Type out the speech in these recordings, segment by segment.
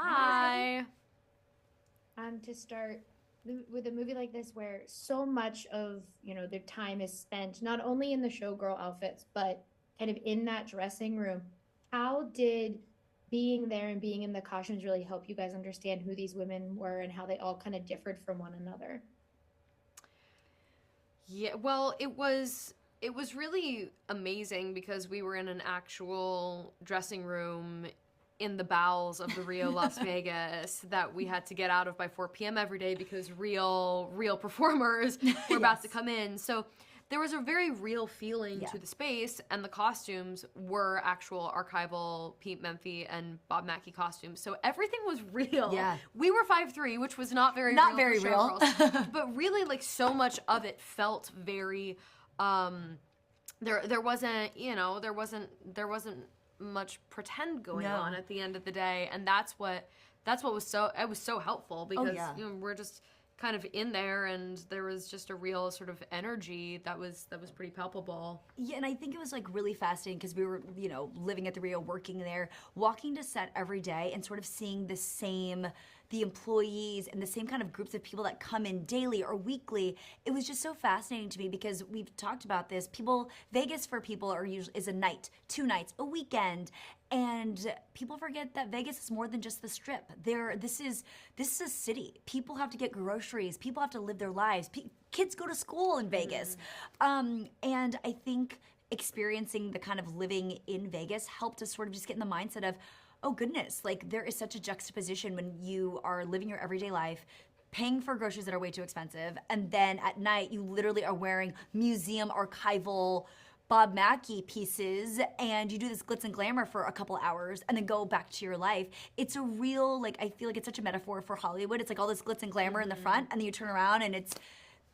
Hi. To start with a movie like this where so much of, their time is spent not only in the showgirl outfits, but kind of in that dressing room. How did being there and being in the costumes really help you guys understand who these women were and how they all kind of differed from one another? Yeah, well, it was really amazing because we were in an actual dressing room in the bowels of the Rio Las Vegas that we had to get out of by 4 p.m. every day because real performers were about to come in. So there was a very real feeling to the space, and the costumes were actual archival Pete Memphi and Bob Mackie costumes. So everything was real. Yeah. We were 5'3", which was not very Not real very for real. showgirls. But really, like, so much of it felt very there wasn't, there wasn't much pretend going on at the end of the day, and that's what was so helpful because we're just kind of in there, and there was just a real sort of energy that was pretty palpable. Yeah, and I think it was like really fascinating because we were, living at the Rio, working there, walking to set every day and sort of seeing the employees and the same kind of groups of people that come in daily or weekly. It was just so fascinating to me because we've talked about this. Vegas for people is a night, 2 nights, a weekend. And people forget that Vegas is more than just the strip. This is a city. People have to get groceries. People have to live their lives. Kids go to school in Vegas. And I think experiencing the kind of living in Vegas helped us sort of just get in the mindset of, oh goodness, like there is such a juxtaposition when you are living your everyday life, paying for groceries that are way too expensive, and then at night you literally are wearing museum archival Bob Mackie pieces, and you do this glitz and glamour for a couple hours and then go back to your life. It's a real, I feel like it's such a metaphor for Hollywood. It's like all this glitz and glamour in the front, and then you turn around and it's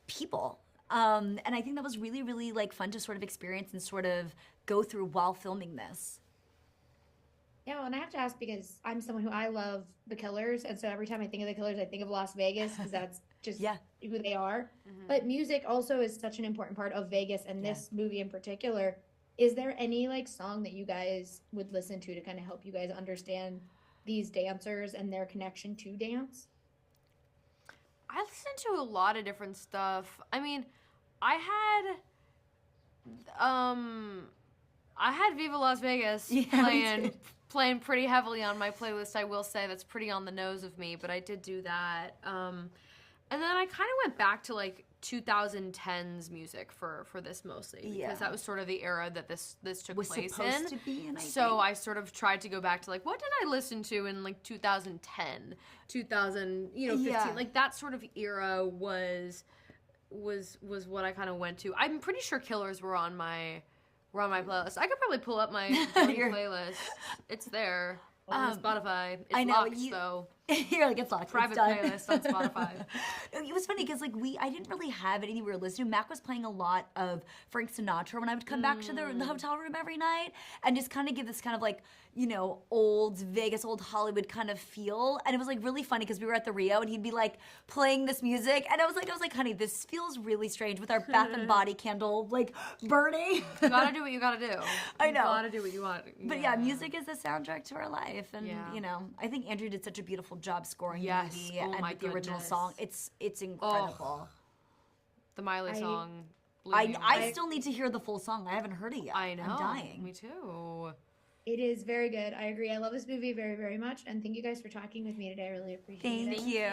people. And I think that was really, really fun to sort of experience and sort of go through while filming this. Yeah, well, and I have to ask because I'm someone who I love the Killers, and so every time I think of the Killers, I think of Las Vegas because that's just who they are. But music also is such an important part of Vegas, and this movie in particular. Is there any song that you guys would listen to kind of help you guys understand these dancers and their connection to dance? I listened to a lot of different stuff. I mean, I had Viva Las Vegas playing pretty heavily on my playlist. I will say that's pretty on the nose of me, but I did do that. And then I kind of went back to 2010s music for this mostly because that was sort of the era that this took place in. Supposed to be in, I sort of tried to go back to what did I listen to in 2010, 2015, that sort of era was what I kind of went to. I'm pretty sure Killers were on my playlist. I could probably pull up my playlist. It's there on Spotify. It's locked, though. You're it's locked. Private playlist on Spotify. It was funny because I didn't really have any we were listening to. Mac was playing a lot of Frank Sinatra when I would come back to the hotel room every night and just kind of give this kind of old Vegas, old Hollywood kind of feel. And it was really funny because we were at the Rio and he'd be playing this music and I was like, honey, this feels really strange with our Bath and Body candle burning. You gotta do what you gotta do. I know. You gotta do what you want. But music is the soundtrack to our life, and I think Andrew did such a beautiful job scoring the movie and the original song. It's incredible. The Miley song. I still need to hear the full song. I haven't heard it yet. I know. I'm dying. Me too. It is very good. I agree. I love this movie very, very much. And thank you guys for talking with me today. I really appreciate it. Thank you.